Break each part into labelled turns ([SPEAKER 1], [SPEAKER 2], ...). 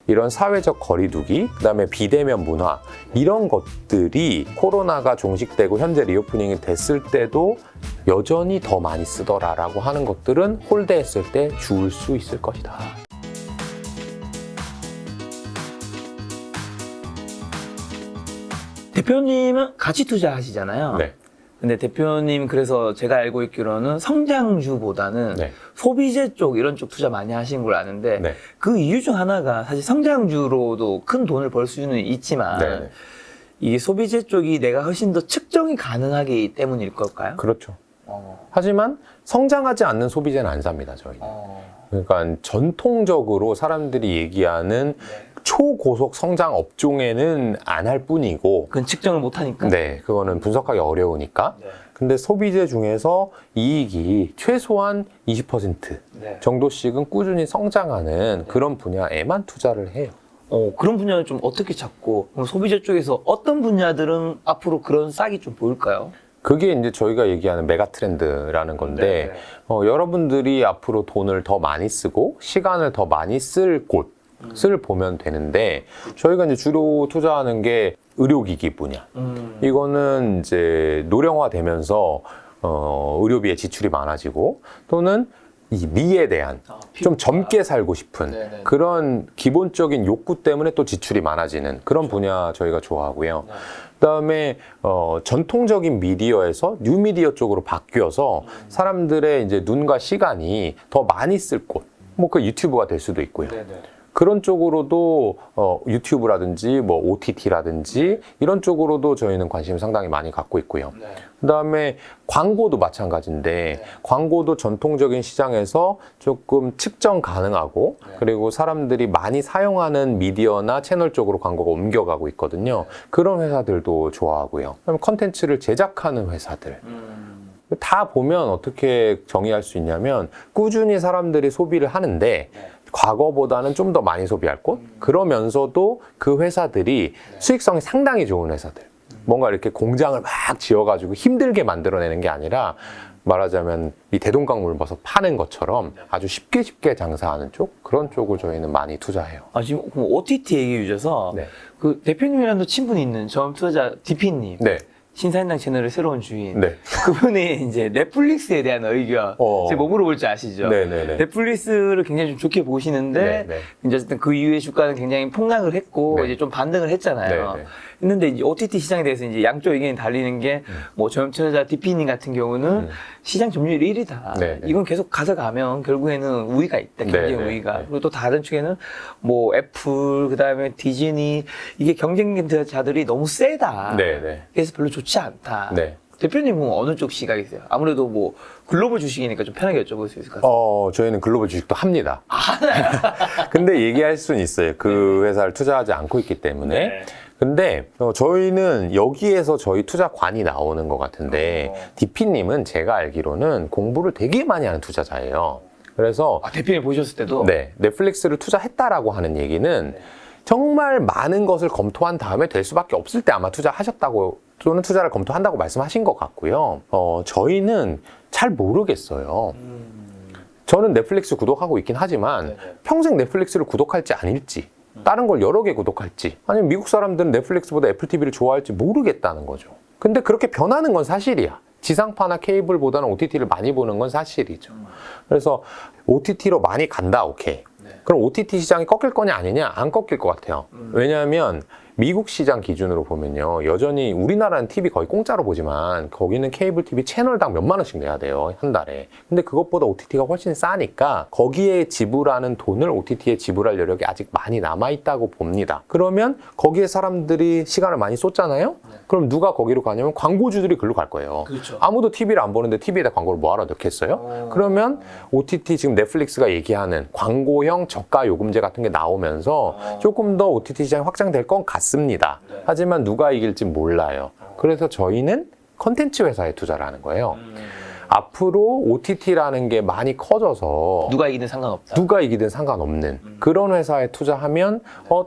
[SPEAKER 1] 이런 사회적 거리두기, 그다음에 비대면 문화 이런 것들이 코로나가 종식되고 현재 리오프닝이 됐을 때도 여전히 더 많이 쓰더라라고 하는 것들은 홀대했을 때 주울 수 있을 것이다.
[SPEAKER 2] 대표님은 가치 투자하시잖아요.
[SPEAKER 1] 네.
[SPEAKER 2] 근데 대표님 그래서 제가 알고 있기로는 성장주보다는
[SPEAKER 1] 네.
[SPEAKER 2] 소비재 쪽 이런 쪽 투자 많이 하시는 걸 아는데
[SPEAKER 1] 네.
[SPEAKER 2] 그 이유 중 하나가 사실 성장주로도 큰 돈을 벌 수는 있지만
[SPEAKER 1] 네.
[SPEAKER 2] 이게 소비재 쪽이 내가 훨씬 더 측정이 가능하기 때문일 걸까요?
[SPEAKER 1] 그렇죠. 하지만 성장하지 않는 소비재는 안 삽니다, 저희는. 그러니까 전통적으로 사람들이 얘기하는 초고속 성장 업종에는 안 할 뿐이고,
[SPEAKER 2] 그건 측정을 못 하니까.
[SPEAKER 1] 네, 그거는 분석하기 어려우니까. 근데 소비재 중에서 이익이 최소한 20% 정도씩은 꾸준히 성장하는 그런 분야에만 투자를 해요.
[SPEAKER 2] 그런 분야는 좀 어떻게 찾고, 그럼 소비재 쪽에서 어떤 분야들은 앞으로 그런 싹이 좀 보일까요?
[SPEAKER 1] 그게 이제 저희가 얘기하는 메가 트렌드라는 건데, 여러분들이 앞으로 돈을 더 많이 쓰고 시간을 더 많이 쓸 곳을 보면 되는데, 저희가 이제 주로 투자하는 게 의료기기 분야. 이거는 이제 노령화되면서 의료비의 지출이 많아지고, 또는 이 미에 대한 좀 젊게 살고 싶은 그런 기본적인 욕구 때문에 또 지출이 많아지는 그런 분야 저희가 좋아하고요. 그다음에 전통적인 미디어에서 뉴미디어 쪽으로 바뀌어서 사람들의 이제 눈과 시간이 더 많이 쓸 곳, 뭐 그 유튜브가 될 수도 있고요. 그런 쪽으로도 유튜브라든지 뭐 OTT라든지 이런 쪽으로도 저희는 관심을 상당히 많이 갖고 있고요. 그다음에 광고도 마찬가지인데, 광고도 전통적인 시장에서 조금 측정 가능하고 그리고 사람들이 많이 사용하는 미디어나 채널 쪽으로 광고가 옮겨가고 있거든요. 그런 회사들도 좋아하고요. 그다음에 컨텐츠를 제작하는 회사들. 다 보면 어떻게 정의할 수 있냐면, 꾸준히 사람들이 소비를 하는데 과거보다는 좀 더 많이 소비할 곳? 그러면서도 그 회사들이 수익성이 상당히 좋은 회사들. 뭔가 이렇게 공장을 막 지어가지고 힘들게 만들어내는 게 아니라, 말하자면 이 대동강물 버섯 파는 것처럼 아주 쉽게 장사하는 쪽? 그런 쪽을 저희는 많이 투자해요.
[SPEAKER 2] 지금 OTT 얘기해 주셔서 그 대표님이랑도 친분이 있는 전 투자자 DP님.
[SPEAKER 1] 네.
[SPEAKER 2] 신사임당 채널의 새로운 주인.
[SPEAKER 1] 네.
[SPEAKER 2] 그분이 이제 넷플릭스에 대한 의견. 제가 뭐 물어볼지 아시죠?
[SPEAKER 1] 네네네.
[SPEAKER 2] 넷플릭스를 굉장히 좀 좋게 보시는데,
[SPEAKER 1] 네네.
[SPEAKER 2] 이제 어쨌든 그 이후에 주가는 굉장히 폭락을 했고,
[SPEAKER 1] 네.
[SPEAKER 2] 이제 좀 반등을 했잖아요.
[SPEAKER 1] 네네.
[SPEAKER 2] 했는데 이제 OTT 시장에 대해서 이제 양쪽 의견이 달리는 게, 뭐 저염투자자 DP님 같은 경우는 시장 점유율 1위다.
[SPEAKER 1] 네네.
[SPEAKER 2] 이건 계속 가져가면 결국에는 우위가 있다. 경쟁
[SPEAKER 1] 네네.
[SPEAKER 2] 우위가.
[SPEAKER 1] 네.
[SPEAKER 2] 그리고 또 다른 축에는 뭐 애플, 그 다음에 디즈니, 이게 경쟁자들이 너무 세다.
[SPEAKER 1] 네네.
[SPEAKER 2] 그래서 별로 좋지 않다.
[SPEAKER 1] 네.
[SPEAKER 2] 대표님은 어느 쪽 시각이세요? 아무래도 뭐 글로벌 주식이니까 좀 편하게 여쭤볼 수 있을 것 같아요.
[SPEAKER 1] 저희는 글로벌 주식도 합니다. 근데 얘기할 수는 있어요. 그 회사를 투자하지 않고 있기 때문에. 근데 저희는 여기에서 저희 투자관이 나오는 것 같은데, DP님은 제가 알기로는 공부를 되게 많이 하는 투자자예요. 그래서
[SPEAKER 2] 대표님 보셨을 때도?
[SPEAKER 1] 네, 넷플릭스를 투자했다라고 하는 얘기는 정말 많은 것을 검토한 다음에 될 수밖에 없을 때 아마 투자하셨다고, 또는 투자를 검토한다고 말씀하신 것 같고요. 저희는 잘 모르겠어요. 저는 넷플릭스 구독하고 있긴 하지만 평생 넷플릭스를 구독할지 아닐지, 다른 걸 여러 개 구독할지, 아니면 미국 사람들은 넷플릭스보다 애플 TV를 좋아할지 모르겠다는 거죠. 근데 그렇게 변하는 건 사실이야. 지상파나 케이블보다는 OTT를 많이 보는 건 사실이죠. 그래서 OTT로 많이 간다, 오케이. 그럼 OTT 시장이 꺾일 거냐 아니냐? 안 꺾일 것 같아요. 왜냐하면 미국 시장 기준으로 보면요, 여전히 우리나라는 TV 거의 공짜로 보지만 거기는 케이블 TV 채널당 몇만 원씩 내야 돼요, 한 달에. 근데 그것보다 OTT가 훨씬 싸니까 거기에 지불하는 돈을 OTT에 지불할 여력이 아직 많이 남아있다고 봅니다. 그러면 거기에 사람들이 시간을 많이 쏟잖아요? 그럼 누가 거기로 가냐면 광고주들이 글로 갈 거예요.
[SPEAKER 2] 그렇죠.
[SPEAKER 1] 아무도 TV를 안 보는데 TV에다 광고를 뭐하러 넣겠어요? 그러면 OTT, 지금 넷플릭스가 얘기하는 광고형 저가 요금제 같은 게 나오면서 조금 더 OTT 시장이 확장될 건 같습니다. 하지만 누가 이길지 몰라요. 그래서 저희는 컨텐츠 회사에 투자를 하는 거예요. 앞으로 OTT라는 게 많이 커져서
[SPEAKER 2] 누가 이기든 상관없다.
[SPEAKER 1] 누가 이기든 상관없는 그런 회사에 투자하면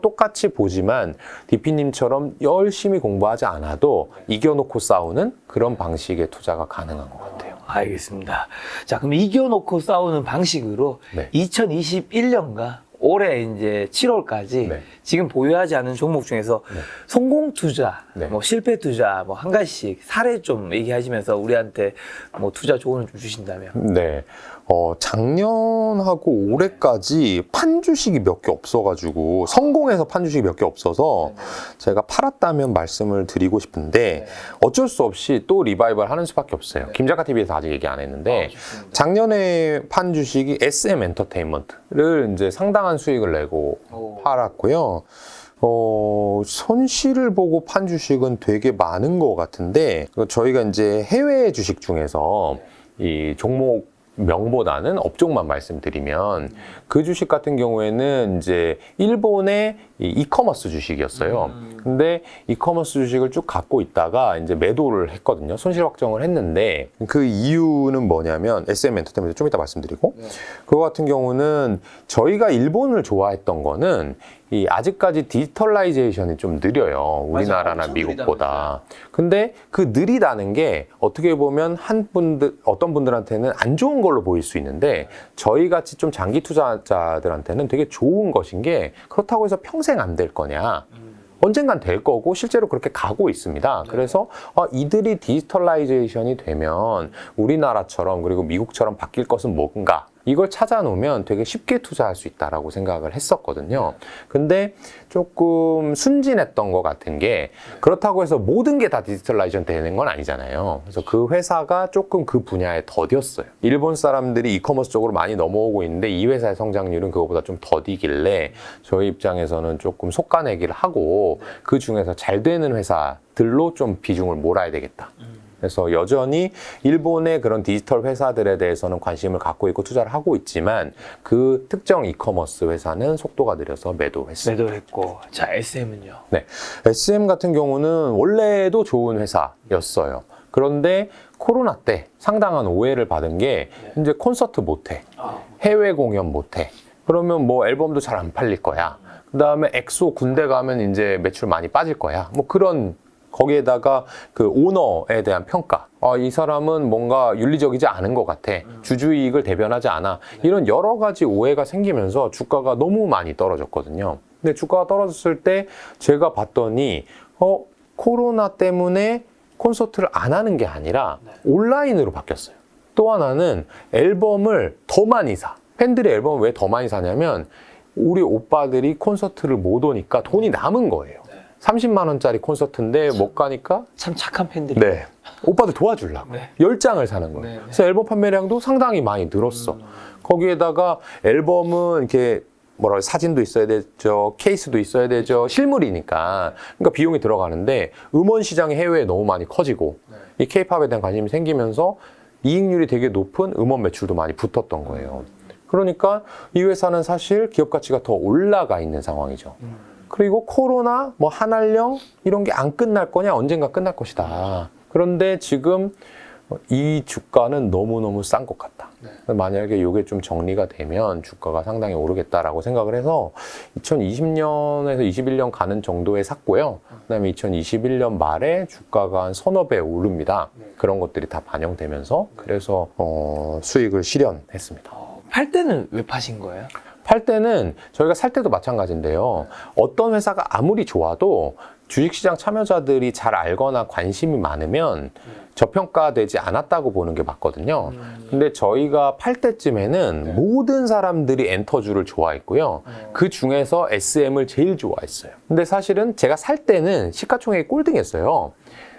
[SPEAKER 1] 똑같이 보지만 DP님처럼 열심히 공부하지 않아도 이겨놓고 싸우는 그런 방식의 투자가 가능한 것 같아요.
[SPEAKER 2] 알겠습니다. 자, 그럼 이겨놓고 싸우는 방식으로
[SPEAKER 1] 네.
[SPEAKER 2] 2021년과 올해 이제 7월까지
[SPEAKER 1] 네.
[SPEAKER 2] 지금 보유하지 않은 종목 중에서
[SPEAKER 1] 네.
[SPEAKER 2] 성공 투자,
[SPEAKER 1] 네.
[SPEAKER 2] 뭐 실패 투자, 뭐 한 가지씩 사례 좀 얘기하시면서 우리한테 뭐 투자 조언을 좀 주신다면.
[SPEAKER 1] 네. 작년하고 올해까지 판 주식이 몇 개 없어가지고 성공해서 판 주식이 몇 개 없어서 제가 팔았다면 말씀을 드리고 싶은데 어쩔 수 없이 또 리바이벌 하는 수밖에 없어요. 김작가 TV에서 아직 얘기 안 했는데 작년에 판 주식이 SM 엔터테인먼트를 이제 상당한 수익을 내고 팔았고요. 손실을 보고 판 주식은 되게 많은 것 같은데 저희가 이제 해외 주식 중에서 이 종목 명보다는 업종만 말씀드리면 그 주식 같은 경우에는 이제 일본의 이커머스 주식이었어요. 근데 이커머스 주식을 쭉 갖고 있다가 이제 매도를 했거든요. 손실 확정을 했는데 그 이유는 뭐냐면 SM 엔터테인먼트 좀 이따 말씀드리고 그거 같은 경우는 저희가 일본을 좋아했던 거는 이 아직까지 디지털라이제이션이 좀 느려요. 우리나라나 미국보다. 근데 그 느리다는 게 어떻게 보면 어떤 분들한테는 안 좋은 걸로 보일 수 있는데 저희 같이 좀 장기 투자자들한테는 되게 좋은 것인 게 그렇다고 해서 평생 안 될 거냐. 언젠간 될 거고 실제로 그렇게 가고 있습니다. 그래서 이들이 디지털라이제이션이 되면 우리나라처럼 그리고 미국처럼 바뀔 것은 뭔가 이걸 찾아놓으면 되게 쉽게 투자할 수 있다라고 생각을 했었거든요. 근데 조금 순진했던 것 같은 게 그렇다고 해서 모든 게 다 디지털라이제이션 되는 건 아니잖아요. 그래서 그 회사가 조금 그 분야에 더뎠어요. 일본 사람들이 이커머스 쪽으로 많이 넘어오고 있는데 이 회사의 성장률은 그거보다 좀 더디길래 저희 입장에서는 조금 속가내기를 하고 그 중에서 잘 되는 회사들로 좀 비중을 몰아야 되겠다. 그래서 여전히 일본의 그런 디지털 회사들에 대해서는 관심을 갖고 있고 투자를 하고 있지만 그 특정 이커머스 회사는 속도가 느려서 매도했습니다.
[SPEAKER 2] 매도를 했고. 자, SM은요?
[SPEAKER 1] 네, SM 같은 경우는 원래도 좋은 회사였어요. 그런데 코로나 때 상당한 오해를 받은 게 이제 콘서트 못해, 해외 공연 못해. 그러면 뭐 앨범도 잘 안 팔릴 거야. 그 다음에 엑소 군대 가면 이제 매출 많이 빠질 거야. 뭐 그런 거기에다가 그 오너에 대한 평가. 이 사람은 뭔가 윤리적이지 않은 것 같아. 주주이익을 대변하지 않아. 이런 여러 가지 오해가 생기면서 주가가 너무 많이 떨어졌거든요. 근데 주가가 떨어졌을 때 제가 봤더니 코로나 때문에 콘서트를 안 하는 게 아니라 온라인으로 바뀌었어요. 또 하나는 앨범을 더 많이 사. 팬들이 앨범을 왜 더 많이 사냐면 우리 오빠들이 콘서트를 못 오니까 돈이 남은 거예요. 30만 원짜리 콘서트인데 못 가니까
[SPEAKER 2] 참 착한 팬들이.
[SPEAKER 1] 네. 오빠들 도와주려고 10장을 사는 거예요.
[SPEAKER 2] 네.
[SPEAKER 1] 그래서 앨범 판매량도 상당히 많이 늘었어. 거기에다가 앨범은 이렇게 사진도 있어야 되죠. 케이스도 있어야 되죠. 실물이니까. 그러니까 비용이 들어가는데 음원 시장이 해외에 너무 많이 커지고 이 케이팝에 대한 관심이 생기면서 이익률이 되게 높은 음원 매출도 많이 붙었던 거예요. 그러니까 이 회사는 사실 기업 가치가 더 올라가 있는 상황이죠. 그리고 코로나, 한한령 이런 게 안 끝날 거냐? 언젠가 끝날 것이다. 그런데 지금 이 주가는 너무너무 싼 것 같다. 만약에 이게 좀 정리가 되면 주가가 상당히 오르겠다라고 생각을 해서 2020년에서 21년 가는 정도에 샀고요. 그다음에 2021년 말에 주가가 한 서너 배 오릅니다. 그런 것들이 다 반영되면서 그래서 수익을 실현했습니다.
[SPEAKER 2] 팔 때는 왜 파신 거예요?
[SPEAKER 1] 팔 때는 저희가 살 때도 마찬가지인데요. 어떤 회사가 아무리 좋아도 주식시장 참여자들이 잘 알거나 관심이 많으면 저평가되지 않았다고 보는 게 맞거든요. 근데 저희가 팔 때쯤에는 모든 사람들이 엔터주를 좋아했고요. 그 중에서 SM을 제일 좋아했어요. 근데 사실은 제가 살 때는 시가총액이 꼴등했어요.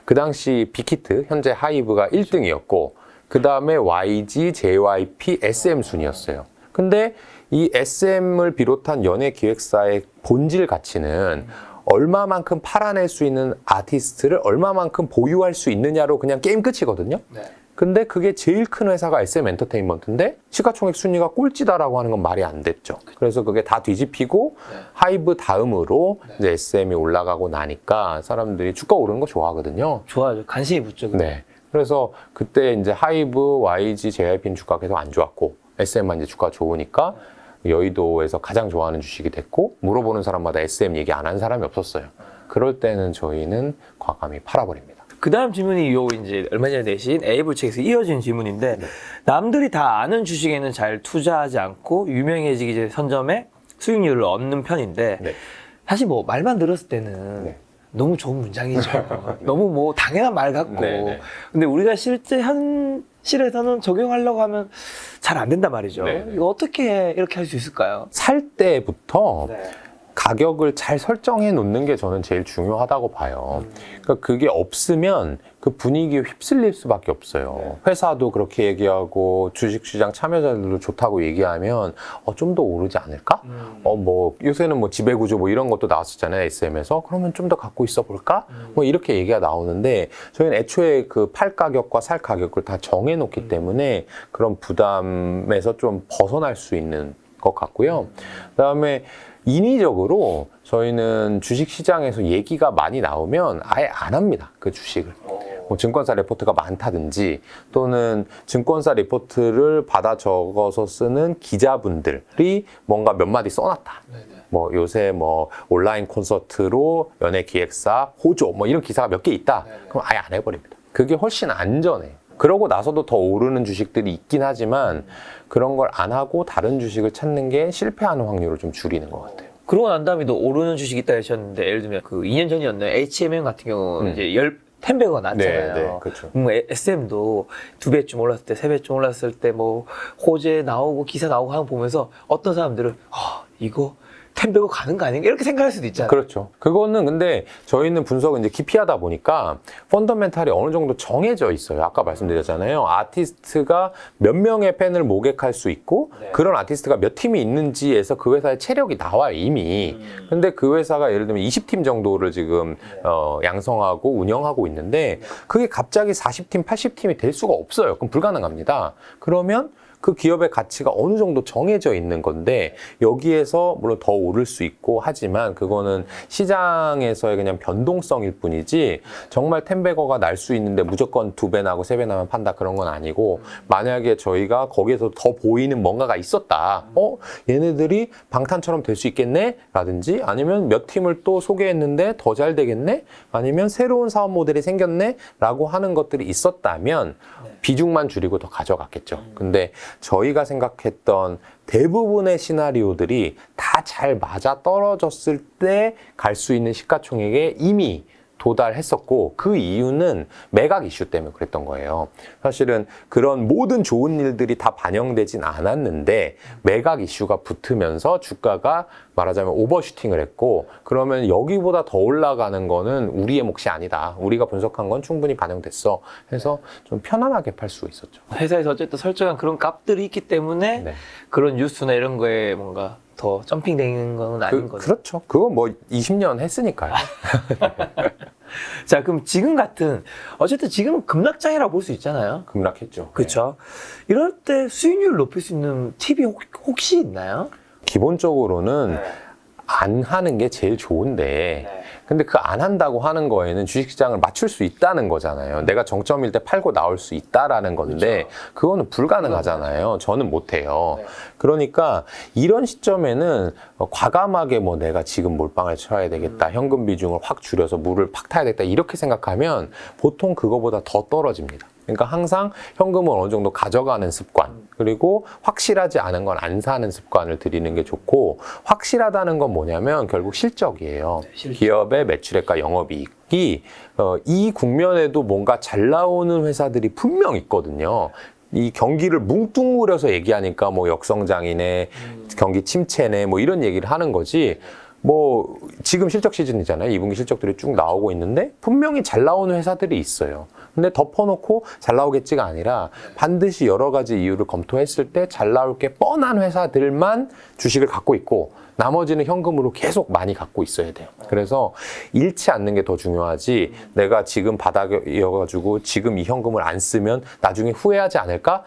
[SPEAKER 1] 그 당시 빅히트, 현재 하이브가 1등이었고 그 다음에 YG, JYP, SM 순이었어요. 근데 이 SM을 비롯한 연예기획사의 본질 가치는 얼마만큼 팔아낼 수 있는 아티스트를 얼마만큼 보유할 수 있느냐로 그냥 게임 끝이거든요. 근데 그게 제일 큰 회사가 SM 엔터테인먼트인데 시가총액 순위가 꼴찌다라고 하는 건 말이 안 됐죠. 그래서 그게 다 뒤집히고 하이브 다음으로 이제 SM이 올라가고 나니까 사람들이 주가 오르는 거 좋아하거든요.
[SPEAKER 2] 좋아요. 관심이 붙죠.
[SPEAKER 1] 네. 그래서 그때 이제 하이브, YG, JYP는 주가가 계속 안 좋았고 SM만 이제 주가가 좋으니까 여의도에서 가장 좋아하는 주식이 됐고 물어보는 사람마다 SM 얘기 안 한 사람이 없었어요. 그럴 때는 저희는 과감히 팔아버립니다.
[SPEAKER 2] 그 다음 질문이 이제 얼마 전에 내신 에이블 책에서 이어진 질문인데 남들이 다 아는 주식에는 잘 투자하지 않고 유명해지기 전에 선점에 수익률을 얻는 편인데
[SPEAKER 1] 네.
[SPEAKER 2] 사실 뭐 말만 들었을 때는
[SPEAKER 1] 네.
[SPEAKER 2] 너무 좋은 문장이죠. 너무 뭐 당연한 말 같고.
[SPEAKER 1] 네.
[SPEAKER 2] 근데 우리가 실제 현실에서는 적용하려고 하면 잘 안 된단 말이죠.
[SPEAKER 1] 네.
[SPEAKER 2] 이거 어떻게 이렇게 할 수 있을까요?
[SPEAKER 1] 살 때부터
[SPEAKER 2] 네.
[SPEAKER 1] 가격을 잘 설정해 놓는 게 저는 제일 중요하다고 봐요. 그러니까 그게 없으면 그 분위기에 휩쓸릴 수밖에 없어요. 회사도 그렇게 얘기하고 주식시장 참여자들도 좋다고 얘기하면 좀 더 오르지 않을까? 뭐 요새는 뭐 지배구조 뭐 이런 것도 나왔었잖아요, SM에서. 그러면 좀 더 갖고 있어 볼까? 뭐 이렇게 얘기가 나오는데 저희는 애초에 그 팔 가격과 살 가격을 다 정해 놓기 때문에 그런 부담에서 좀 벗어날 수 있는 것 같고요. 그다음에 인위적으로 저희는 주식시장에서 얘기가 많이 나오면 아예 안 합니다. 그 주식을. 뭐 증권사 리포트가 많다든지 또는 증권사 리포트를 받아 적어서 쓰는 기자분들이 뭔가 몇 마디 써놨다. 뭐 요새 뭐 온라인 콘서트로 연예 기획사 호조 뭐 이런 기사가 몇 개 있다. 그럼 아예 안 해버립니다. 그게 훨씬 안전해요. 그러고 나서도 더 오르는 주식들이 있긴 하지만 그런 걸 안 하고 다른 주식을 찾는 게 실패하는 확률을 좀 줄이는 것 같아요.
[SPEAKER 2] 그러고 난 다음에도 오르는 주식이 있다 하셨는데 예를 들면 그 2년 전이었나요? HMM 같은 경우 이제 10배가 났잖아요.
[SPEAKER 1] 네, 그렇죠.
[SPEAKER 2] SM도 2배쯤 올랐을 때, 3배쯤 올랐을 때 뭐 호재 나오고 기사 나오고 하는 거 보면서 어떤 사람들은 이거 10배가 가는 거 아닌가? 이렇게 생각할 수도 있잖아요.
[SPEAKER 1] 그렇죠. 그거는 근데 저희는 분석을 이제 깊이 하다 보니까 펀더멘탈이 어느 정도 정해져 있어요. 아까 말씀드렸잖아요. 아티스트가 몇 명의 팬을 모객할 수 있고 그런 아티스트가 몇 팀이 있는지에서 그 회사의 체력이 나와요, 이미. 근데 그 회사가 예를 들면 20팀 정도를 지금 양성하고 운영하고 있는데 그게 갑자기 40팀, 80팀이 될 수가 없어요. 그럼 불가능합니다. 그러면 그 기업의 가치가 어느 정도 정해져 있는 건데 여기에서 물론 더 오를 수 있고 하지만 그거는 시장에서의 그냥 변동성일 뿐이지 정말 텐베거가 날 수 있는데 무조건 2배 나고 3배 나면 판다 그런 건 아니고 만약에 저희가 거기에서 더 보이는 뭔가가 있었다. 얘네들이 방탄처럼 될 수 있겠네? 라든지 아니면 몇 팀을 또 소개했는데 더 잘 되겠네? 아니면 새로운 사업 모델이 생겼네? 라고 하는 것들이 있었다면 비중만 줄이고 더 가져갔겠죠. 근데 저희가 생각했던 대부분의 시나리오들이 다 잘 맞아 떨어졌을 때 갈 수 있는 시가총액에 이미 도달했었고 그 이유는 매각 이슈 때문에 그랬던 거예요. 사실은 그런 모든 좋은 일들이 다 반영되진 않았는데 매각 이슈가 붙으면서 주가가 말하자면 오버슈팅을 했고 그러면 여기보다 더 올라가는 거는 우리의 몫이 아니다. 우리가 분석한 건 충분히 반영됐어. 해서 좀 편안하게 팔 수 있었죠.
[SPEAKER 2] 회사에서 어쨌든 설정한 그런 값들이 있기 때문에
[SPEAKER 1] 네.
[SPEAKER 2] 그런 뉴스나 이런 거에 뭔가 더 점핑되는 건 아닌 거죠.
[SPEAKER 1] 그렇죠. 그거 뭐 20년 했으니까요.
[SPEAKER 2] 자, 그럼 지금 같은 어쨌든 지금은 급락장이라고 볼 수 있잖아요.
[SPEAKER 1] 급락했죠.
[SPEAKER 2] 그렇죠. 이럴 때 수익률을 높일 수 있는 팁이 혹시 있나요?
[SPEAKER 1] 기본적으로는 안 하는 게 제일 좋은데 근데 그 안 한다고 하는 거에는 주식시장을 맞출 수 있다는 거잖아요. 내가 정점일 때 팔고 나올 수 있다라는 건데 그거는 불가능하잖아요. 저는 못해요. 그러니까 이런 시점에는 과감하게 뭐 내가 지금 몰빵을 쳐야 되겠다. 현금 비중을 확 줄여서 물을 팍 타야 되겠다. 이렇게 생각하면 보통 그거보다 더 떨어집니다. 그러니까 항상 현금을 어느 정도 가져가는 습관 그리고 확실하지 않은 건 안 사는 습관을 들이는 게 좋고 확실하다는 건 뭐냐면 결국 실적이에요. 기업의 매출액과 영업이익이 이 국면에도 뭔가 잘 나오는 회사들이 분명 있거든요. 이 경기를 뭉뚱그려서 얘기하니까 뭐 역성장이네, 경기 침체네 뭐 이런 얘기를 하는 거지 뭐 지금 실적 시즌이잖아요. 2분기 실적들이 쭉 나오고 있는데 분명히 잘 나오는 회사들이 있어요. 근데 덮어놓고 잘 나오겠지가 아니라 반드시 여러 가지 이유를 검토했을 때 잘 나올 게 뻔한 회사들만 주식을 갖고 있고 나머지는 현금으로 계속 많이 갖고 있어야 돼요. 그래서 잃지 않는 게 더 중요하지 내가 지금 바닥이어가지고 지금 이 현금을 안 쓰면 나중에 후회하지 않을까?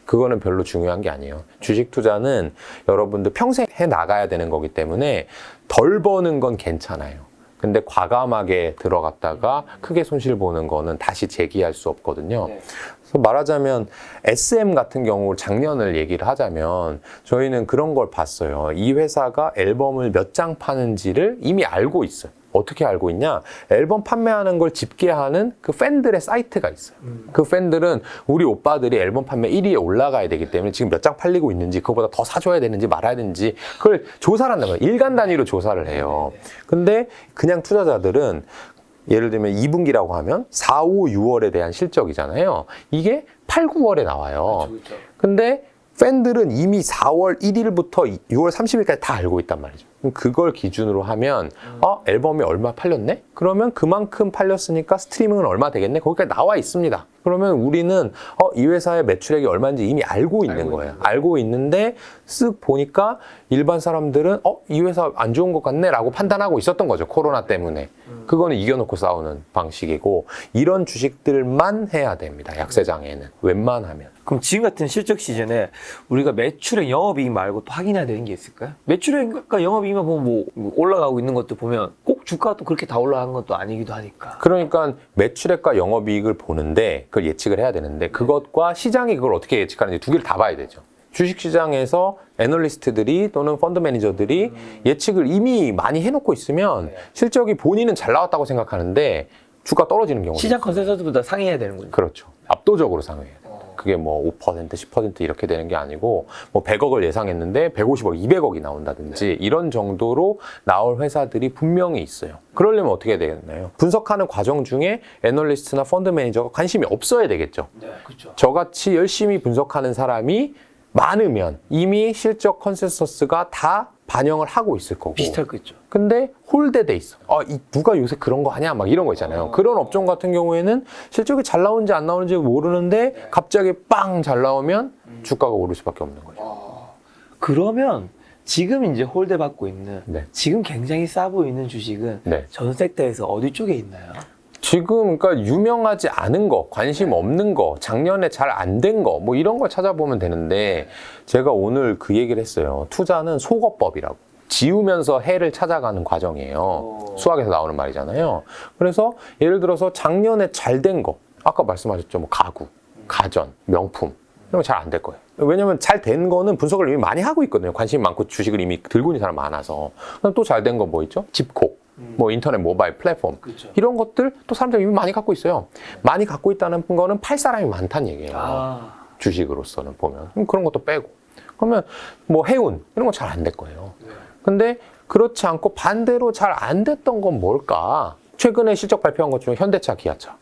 [SPEAKER 1] 그거는 별로 중요한 게 아니에요. 주식 투자는 여러분들 평생 해 나가야 되는 거기 때문에 덜 버는 건 괜찮아요. 근데 과감하게 들어갔다가 크게 손실 보는 거는 다시 재기할 수 없거든요. 그래서 말하자면 SM 같은 경우 작년을 얘기를 하자면 저희는 그런 걸 봤어요. 이 회사가 앨범을 몇 장 파는지를 이미 알고 있어요. 어떻게 알고 있냐? 앨범 판매하는 걸 집계하는 그 팬들의 사이트가 있어요. 그 팬들은 우리 오빠들이 앨범 판매 1위에 올라가야 되기 때문에 지금 몇 장 팔리고 있는지, 그거보다 더 사줘야 되는지 말아야 되는지, 그걸 조사를 한다는 거예요. 일간 단위로 조사를 해요. 근데 그냥 투자자들은 예를 들면 2분기라고 하면 4, 5, 6월에 대한 실적이잖아요. 이게 8, 9월에 나와요.
[SPEAKER 2] 그렇죠.
[SPEAKER 1] 근데 팬들은 이미 4월 1일부터 6월 30일까지 다 알고 있단 말이죠. 그럼 그걸 기준으로 하면 앨범이 얼마 팔렸네? 그러면 그만큼 팔렸으니까 스트리밍은 얼마 되겠네? 거기까지 나와 있습니다. 그러면 우리는 이 회사의 매출액이 얼마인지 이미 알고 있는 거예요. 알고 있는데 쓱 보니까 일반 사람들은 이 회사 안 좋은 것 같네? 라고 판단하고 있었던 거죠. 코로나 때문에. 그거는 이겨놓고 싸우는 방식이고, 이런 주식들만 해야 됩니다. 약세장에는. 웬만하면.
[SPEAKER 2] 그럼 지금 같은 실적 시즌에 우리가 매출액, 영업이익 말고 또 확인해야 되는 게 있을까요? 매출액과 영업이익만 보면 뭐 올라가고 있는 것도 보면 꼭 주가가 또 그렇게 다 올라가는 것도 아니기도 하니까.
[SPEAKER 1] 그러니까 매출액과 영업이익을 보는데 그걸 예측을 해야 되는데, 그것과 시장이 그걸 어떻게 예측하는지 두 개를 다 봐야 되죠. 주식시장에서 애널리스트들이 또는 펀드 매니저들이 예측을 이미 많이 해놓고 있으면 실적이 본인은 잘 나왔다고 생각하는데 주가 떨어지는 경우가
[SPEAKER 2] 시장
[SPEAKER 1] 있어요.
[SPEAKER 2] 컨센서스보다 상회해야 되는군요.
[SPEAKER 1] 그렇죠. 압도적으로 상회해요. 그게 뭐 5%, 10% 이렇게 되는 게 아니고 뭐 100억을 예상했는데 150억, 200억이 나온다든지 이런 정도로 나올 회사들이 분명히 있어야 그러려면 어떻게 해야 되겠나요? 분석하는 과정 중에 애널리스트나 펀드 매니저가 관심이 없어야 되겠죠.
[SPEAKER 2] 네, 그렇죠.
[SPEAKER 1] 저같이 열심히 분석하는 사람이 많으면 이미 실적 컨센서스가 다 반영을 하고 있을 거고.
[SPEAKER 2] 비슷할 거죠.
[SPEAKER 1] 근데 홀대돼 있어. 누가 요새 그런 거 하냐? 막 이런 거 있잖아요. 그런 업종 같은 경우에는 실적이 잘 나오는지 안 나오는지 모르는데 갑자기 빵 잘 나오면 주가가 오를 수밖에 없는 거죠.
[SPEAKER 2] 그러면 지금 이제 홀대 받고 있는
[SPEAKER 1] 네.
[SPEAKER 2] 지금 굉장히 싸 보이는 주식은
[SPEAKER 1] 네.
[SPEAKER 2] 전 섹터에서 어디 쪽에 있나요?
[SPEAKER 1] 지금 그러니까 유명하지 않은 거, 관심 없는 거, 작년에 잘 안 된 거, 뭐 이런 걸 찾아보면 되는데, 제가 오늘 그 얘기를 했어요. 투자는 속어법이라고. 지우면서 해를 찾아가는 과정이에요. 수학에서 나오는 말이잖아요. 그래서 예를 들어서 작년에 잘 된 거, 아까 말씀하셨죠. 뭐 가구, 가전, 명품 이런 거 잘 안 될 거예요. 왜냐면 잘 된 거는 분석을 이미 많이 하고 있거든요. 관심이 많고 주식을 이미 들고 있는 사람 많아서. 또 잘 된 거 뭐 있죠? 집콕. 뭐 인터넷 모바일 플랫폼
[SPEAKER 2] 그렇죠.
[SPEAKER 1] 이런 것들 또 사람들이 이미 많이 갖고 있어요. 많이 갖고 있다는 거는 팔 사람이 많다는 얘기예요. 주식으로서는 보면 그런 것도 빼고, 그러면 뭐 해운 이런 거 잘 안 될 거예요. 근데 그렇지 않고 반대로 잘 안 됐던 건 뭘까? 최근에 실적 발표한 것 중에 현대차, 기아차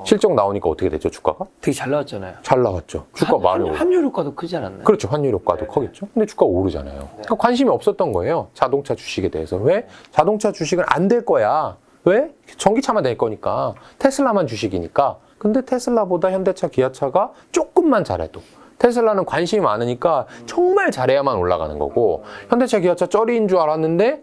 [SPEAKER 1] 실적 나오니까 어떻게 됐죠? 주가가?
[SPEAKER 2] 되게 잘 나왔잖아요.
[SPEAKER 1] 잘 나왔죠. 주가 많이 오르고.
[SPEAKER 2] 환율 효과도 크지 않았나요?
[SPEAKER 1] 그렇죠. 환율 효과도 크겠죠. 근데 주가 오르잖아요. 그러니까 관심이 없었던 거예요. 자동차 주식에 대해서. 왜? 자동차 주식은 안 될 거야. 왜? 전기차만 될 거니까. 테슬라만 주식이니까. 근데 테슬라보다 현대차, 기아차가 조금만 잘해도. 테슬라는 관심이 많으니까 정말 잘해야만 올라가는 거고, 현대차, 기아차 쩌리인 줄 알았는데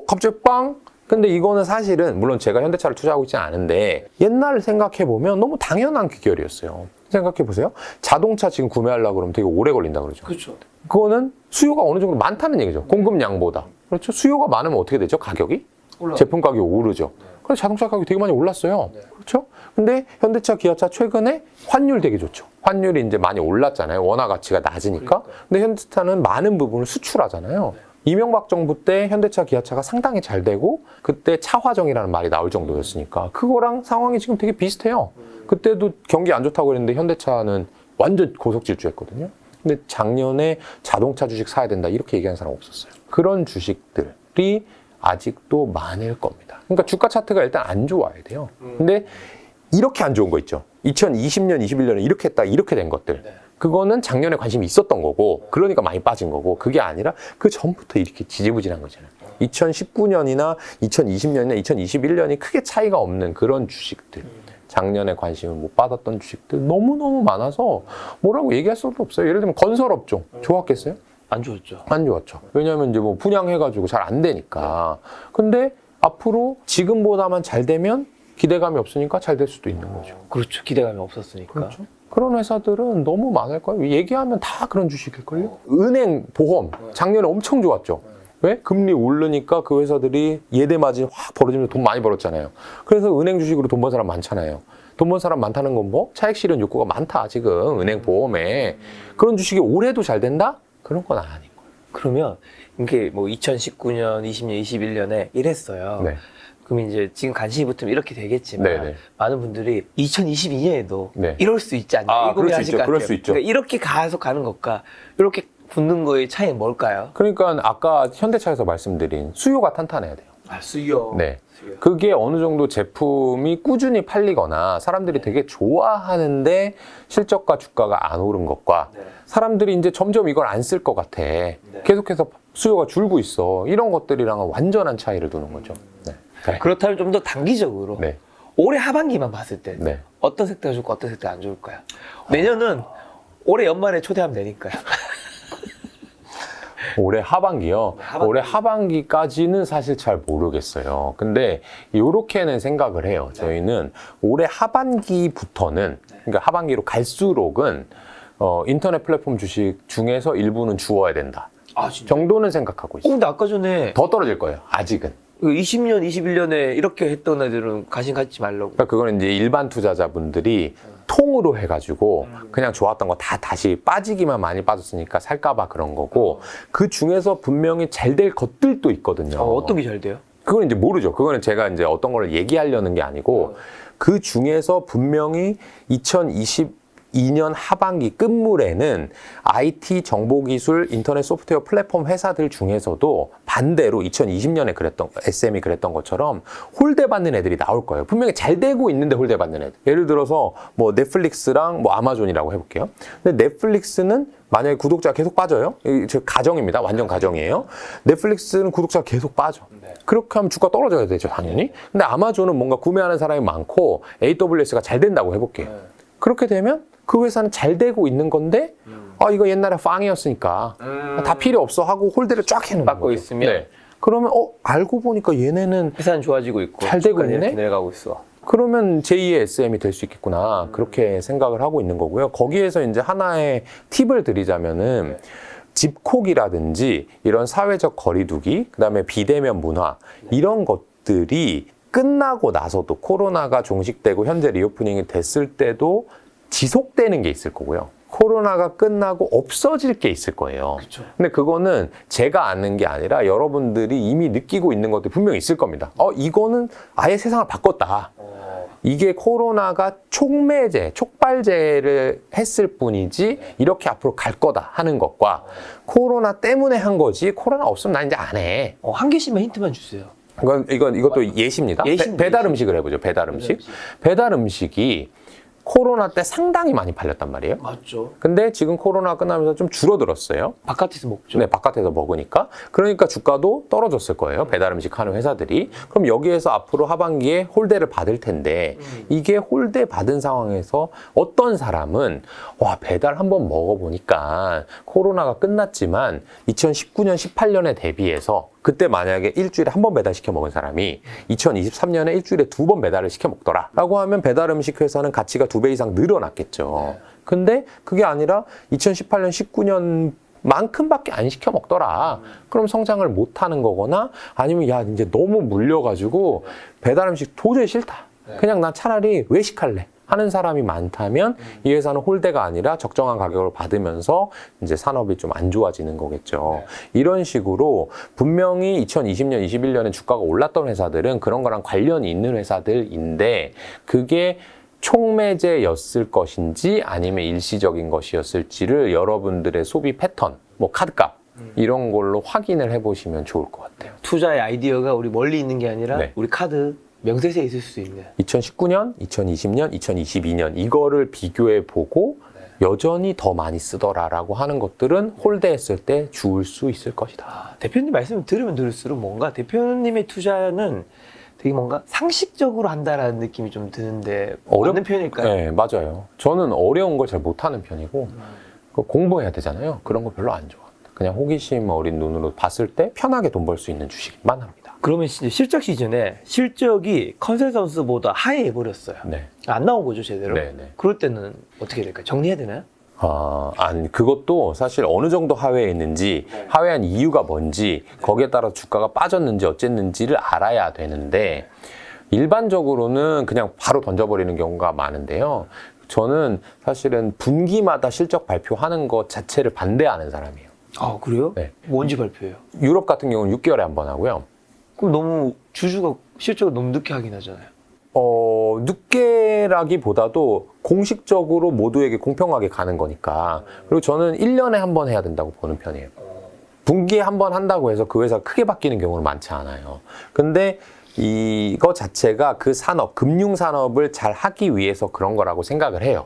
[SPEAKER 1] 갑자기 빵! 근데 이거는 사실은 물론 제가 현대차를 투자하고 있지는 않은데 옛날을 생각해보면 너무 당연한 귀결이었어요. 생각해보세요. 자동차 지금 구매하려고 그러면 되게 오래 걸린다 그러죠.
[SPEAKER 2] 그렇죠.
[SPEAKER 1] 그거는 수요가 어느 정도 많다는 얘기죠. 공급량보다. 그렇죠. 수요가 많으면 어떻게 되죠? 가격이? 제품 가격이 오르죠. 그래서 자동차 가격이 되게 많이 올랐어요. 그렇죠? 근데 현대차, 기아차 최근에 환율 되게 좋죠. 환율이 이제 많이 올랐잖아요. 원화 가치가 낮으니까. 근데 현대차는 많은 부분을 수출하잖아요. 이명박 정부 때 현대차, 기아차가 상당히 잘 되고, 그때 차화정이라는 말이 나올 정도였으니까 그거랑 상황이 지금 되게 비슷해요. 그때도 경기 안 좋다고 그랬는데 현대차는 완전 고속질주했거든요. 근데 작년에 자동차 주식 사야 된다 이렇게 얘기하는 사람 없었어요. 그런 주식들이 아직도 많을 겁니다. 그러니까 주가 차트가 일단 안 좋아야 돼요. 근데 이렇게 안 좋은 거 있죠. 2020년, 21년에 이렇게 했다, 이렇게 된 것들. 그거는 작년에 관심이 있었던 거고, 그러니까 많이 빠진 거고, 그게 아니라 그 전부터 이렇게 지지부진한 거잖아요. 2019년이나 2020년이나 2021년이 크게 차이가 없는 그런 주식들. 작년에 관심을 못 받았던 주식들 너무너무 많아서 뭐라고 얘기할 수도 없어요. 예를 들면 건설업종. 좋았겠어요?
[SPEAKER 2] 안 좋았죠.
[SPEAKER 1] 안 좋았죠. 왜냐하면 이제 뭐 분양해가지고 잘 안 되니까. 근데 앞으로 지금보다만 잘 되면 기대감이 없으니까 잘 될 수도 있는 거죠.
[SPEAKER 2] 그렇죠. 기대감이 없었으니까.
[SPEAKER 1] 그렇죠. 그런 회사들은 너무 많을 거예요. 얘기하면 다 그런 주식일걸요. 은행, 보험 작년에 엄청 좋았죠. 왜? 금리 오르니까 그 회사들이 예대 마진 확 벌어지면서 돈 많이 벌었잖아요. 그래서 은행 주식으로 돈 번 사람 많잖아요. 돈 번 사람 많다는 건 뭐? 차익 실현 욕구가 많다 지금 은행 보험에. 그런 주식이 올해도 잘 된다? 그런 건 아닌 거예요.
[SPEAKER 2] 그러면 이게 뭐 2019년, 20년, 21년에 이랬어요.
[SPEAKER 1] 네.
[SPEAKER 2] 그럼 이제 지금 간신히 붙으면 이렇게 되겠지만
[SPEAKER 1] 네네.
[SPEAKER 2] 많은 분들이 2022년에도
[SPEAKER 1] 네.
[SPEAKER 2] 이럴 수 있지 않나 이
[SPEAKER 1] 그럴 수
[SPEAKER 2] 고민하실
[SPEAKER 1] 있죠.
[SPEAKER 2] 것
[SPEAKER 1] 그럴
[SPEAKER 2] 같아요.
[SPEAKER 1] 수 있죠.
[SPEAKER 2] 그러니까 이렇게 계속 가는 것과 이렇게 붙는 거의 차이는 뭘까요?
[SPEAKER 1] 그러니까 아까 현대차에서 말씀드린 수요가 탄탄해야 돼요.
[SPEAKER 2] 수요.
[SPEAKER 1] 네. 그게 어느 정도 제품이 꾸준히 팔리거나 사람들이 되게 좋아하는데 실적과 주가가 안 오른 것과
[SPEAKER 2] 네.
[SPEAKER 1] 사람들이 이제 점점 이걸 안 쓸 것 같아. 계속해서 수요가 줄고 있어. 이런 것들이랑은 완전한 차이를 두는 거죠. 네. 그래.
[SPEAKER 2] 그렇다면 좀 더 단기적으로
[SPEAKER 1] 네.
[SPEAKER 2] 올해 하반기만 봤을 때
[SPEAKER 1] 네.
[SPEAKER 2] 어떤 섹터가 좋고 어떤 섹터가 안 좋을까요? 내년은 올해 연말에 초대하면 되니까요.
[SPEAKER 1] 올해 하반기요.
[SPEAKER 2] 하반기.
[SPEAKER 1] 올해 하반기까지는 사실 잘 모르겠어요. 근데 요렇게는 생각을 해요. 저희는 올해 하반기부터는 그러니까 하반기로 갈수록은 인터넷 플랫폼 주식 중에서 일부는 주어야 된다.
[SPEAKER 2] 아 진짜?
[SPEAKER 1] 정도는 생각하고 있어요.
[SPEAKER 2] 근데 아까 전에
[SPEAKER 1] 더 떨어질 거예요. 아직은.
[SPEAKER 2] 20년, 21년에 이렇게 했던 애들은 관심 갖지 말라고.
[SPEAKER 1] 그러니까 그거는 이제 일반 투자자분들이 통으로 해가지고 그냥 좋았던 거 다 다시 빠지기만 많이 빠졌으니까 살까봐 그런 거고 그 중에서 분명히 잘 될 것들도 있거든요.
[SPEAKER 2] 어떤 게 잘 돼요?
[SPEAKER 1] 그건 이제 모르죠. 그거는 제가 이제 어떤 걸 얘기하려는 게 아니고 그 중에서 분명히 2022년 하반기 끝물에는 IT 정보기술 인터넷 소프트웨어 플랫폼 회사들 중에서도 반대로 2020년에 그랬던 SM이 그랬던 것처럼 홀대 받는 애들이 나올 거예요. 분명히 잘 되고 있는데 홀대 받는 애들. 예를 들어서 뭐 넷플릭스랑 뭐 아마존이라고 해볼게요. 근데 넷플릭스는 만약에 구독자가 계속 빠져요. 저 가정입니다. 완전 가정이에요. 넷플릭스는 구독자가 계속 빠져. 그렇게 하면 주가 떨어져야 되죠, 당연히. 근데 아마존은 뭔가 구매하는 사람이 많고 AWS가 잘 된다고 해볼게요. 그렇게 되면 그 회사는 잘 되고 있는 건데 이거 옛날에 빵이었으니까 다 필요 없어 하고 홀대를 쫙 해놓는
[SPEAKER 2] 받고
[SPEAKER 1] 거죠.
[SPEAKER 2] 있으면?
[SPEAKER 1] 네. 그러면 알고 보니까 얘네는
[SPEAKER 2] 회사는 좋아지고 있고
[SPEAKER 1] 잘 되고
[SPEAKER 2] 주가는
[SPEAKER 1] 있네?
[SPEAKER 2] 이렇게 내려가고 있어.
[SPEAKER 1] 그러면 제2의 SM이 될 수 있겠구나. 그렇게 생각을 하고 있는 거고요. 거기에서 이제 하나의 팁을 드리자면은 집콕이라든지 이런 사회적 거리두기, 그다음에 비대면 문화 이런 것들이 끝나고 나서도 코로나가 종식되고 현재 리오프닝이 됐을 때도 지속되는 게 있을 거고요. 코로나가 끝나고 없어질 게 있을 거예요.
[SPEAKER 2] 그쵸.
[SPEAKER 1] 근데 그거는 제가 아는 게 아니라 여러분들이 이미 느끼고 있는 것들이 분명히 있을 겁니다. 이거는 아예 세상을 바꿨다. 이게 코로나가 촉발제를 했을 뿐이지 이렇게 앞으로 갈 거다 하는 것과 코로나 때문에 한 거지 코로나 없으면 나 이제 안 해.
[SPEAKER 2] 한 개씩만 힌트만 주세요.
[SPEAKER 1] 이것도 예시입니다.
[SPEAKER 2] 예시인데,
[SPEAKER 1] 배달 음식을 해보죠. 배달 음식. 배달 음식이 코로나 때 상당히 많이 팔렸단 말이에요.
[SPEAKER 2] 맞죠.
[SPEAKER 1] 근데 지금 코로나 끝나면서 좀 줄어들었어요.
[SPEAKER 2] 바깥에서 먹죠.
[SPEAKER 1] 네, 바깥에서 먹으니까. 그러니까 주가도 떨어졌을 거예요. 배달 음식 하는 회사들이. 그럼 여기에서 앞으로 하반기에 홀대를 받을 텐데 이게 홀대 받은 상황에서 어떤 사람은 배달 한번 먹어보니까 코로나가 끝났지만 2019년, 18년에 대비해서 그때 만약에 일주일에 한 번 배달시켜 먹은 사람이 2023년에 일주일에 2번 배달을 시켜 먹더라 라고 하면 배달 음식 회사는 가치가 2배 이상 늘어났겠죠. 근데 그게 아니라 2018년, 19년 만큼밖에 안 시켜 먹더라. 그럼 성장을 못 하는 거거나 아니면 이제 너무 물려가지고 배달 음식 도저히 싫다. 그냥 난 차라리 외식할래. 하는 사람이 많다면 이 회사는 홀대가 아니라 적정한 가격을 받으면서 이제 산업이 좀 안 좋아지는 거겠죠. 이런 식으로 분명히 2020년, 21년에 주가가 올랐던 회사들은 그런 거랑 관련이 있는 회사들인데 그게 촉매제였을 것인지 아니면 일시적인 것이었을지를 여러분들의 소비 패턴, 뭐 카드값 이런 걸로 확인을 해보시면 좋을 것 같아요.
[SPEAKER 2] 투자의 아이디어가 우리 멀리 있는 게 아니라
[SPEAKER 1] 네.
[SPEAKER 2] 우리 카드 명세서에 있을 수 있는.
[SPEAKER 1] 2019년, 2020년, 2022년 이거를 비교해 보고 여전히 더 많이 쓰더라라고 하는 것들은 홀대했을 때 주울 수 있을 것이다.
[SPEAKER 2] 대표님 말씀을 들으면 들을수록 뭔가 대표님의 투자는 되게 뭔가 상식적으로 한다라는 느낌이 좀 드는데 맞는 표현일까요?
[SPEAKER 1] 네, 맞아요. 저는 어려운 걸 잘 못하는 편이고 공부해야 되잖아요. 그런 거 별로 안 좋아. 그냥 호기심 어린 눈으로 봤을 때 편하게 돈 벌 수 있는 주식만 합니다.
[SPEAKER 2] 그러면 진짜 실적 시즌에 실적이 컨센서스보다 하회해버렸어요.
[SPEAKER 1] 네.
[SPEAKER 2] 안 나온 거죠, 제대로.
[SPEAKER 1] 네, 네.
[SPEAKER 2] 그럴 때는 어떻게 해야 될까요? 정리해야 되나요?
[SPEAKER 1] 아니, 그것도 사실 어느 정도 하회했는지, 하회한 이유가 뭔지, 거기에 따라 주가가 빠졌는지 어쨌는지를 알아야 되는데, 일반적으로는 그냥 바로 던져버리는 경우가 많은데요. 저는 사실은 분기마다 실적 발표하는 것 자체를 반대하는 사람이에요.
[SPEAKER 2] 아, 그래요?
[SPEAKER 1] 네.
[SPEAKER 2] 뭔지 발표해요?
[SPEAKER 1] 유럽 같은 경우는 6개월에 한 번 하고요.
[SPEAKER 2] 그럼 너무 주주가 실적을 너무 늦게 확인하잖아요.
[SPEAKER 1] 늦게라기보다도 공식적으로 모두에게 공평하게 가는 거니까. 그리고 저는 1년에 한 번 해야 된다고 보는 편이에요. 분기에 한 번 한다고 해서 그 회사가 크게 바뀌는 경우는 많지 않아요. 근데 이거 자체가 그 산업, 금융산업을 잘 하기 위해서 그런 거라고 생각을 해요.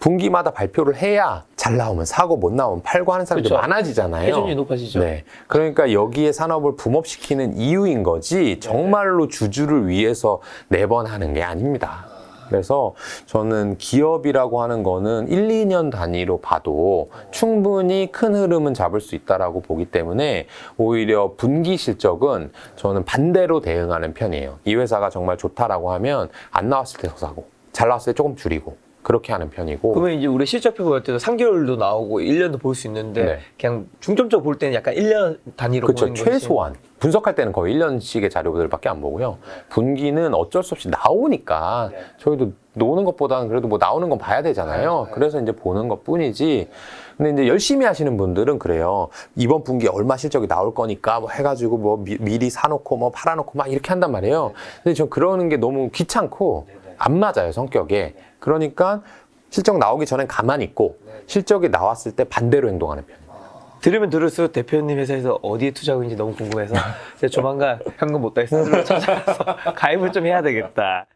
[SPEAKER 1] 분기마다 발표를 해야 잘 나오면 사고, 못 나오면 팔고 하는 사람들이
[SPEAKER 2] 그렇죠.
[SPEAKER 1] 많아지잖아요.
[SPEAKER 2] 회전율이 높아지죠.
[SPEAKER 1] 네. 그러니까 여기에 산업을 붐업시키는 이유인 거지 정말로 주주를 위해서 매번 하는 게 아닙니다. 그래서 저는 기업이라고 하는 거는 1, 2년 단위로 봐도 충분히 큰 흐름은 잡을 수 있다라고 보기 때문에 오히려 분기 실적은 저는 반대로 대응하는 편이에요. 이 회사가 정말 좋다라고 하면 안 나왔을 때 더 사고, 잘 나왔을 때 조금 줄이고 그렇게 하는 편이고.
[SPEAKER 2] 그러면 이제 우리 실적표 볼 때도 3개월도 나오고 1년도 볼 수 있는데
[SPEAKER 1] 네.
[SPEAKER 2] 그냥 중점적으로 볼 때는 약간 1년 단위로
[SPEAKER 1] 그렇죠.
[SPEAKER 2] 보는 거지.
[SPEAKER 1] 최소한 분석할 때는 거의 1년씩의 자료들밖에 안 보고요. 분기는 어쩔 수 없이 나오니까 저희도 노는 것보다는 그래도 뭐 나오는 건 봐야 되잖아요. 그래서 이제 보는 것 뿐이지. 근데 이제 열심히 하시는 분들은 그래요. 이번 분기에 얼마 실적이 나올 거니까 뭐 해가지고 뭐 미리 사놓고 뭐 팔아놓고 막 이렇게 한단 말이에요. 근데 저 그러는 게 너무 귀찮고 안 맞아요, 성격에. 그러니까 실적 나오기 전엔 가만히 있고 실적이 나왔을 때 반대로 행동하는 편이에요.
[SPEAKER 2] 들으면 들을수록 대표님 회사에서 어디에 투자하고 있는지 너무 궁금해서 제가 조만간 현금 못 다 있어서 찾아가서 가입을 좀 해야 되겠다.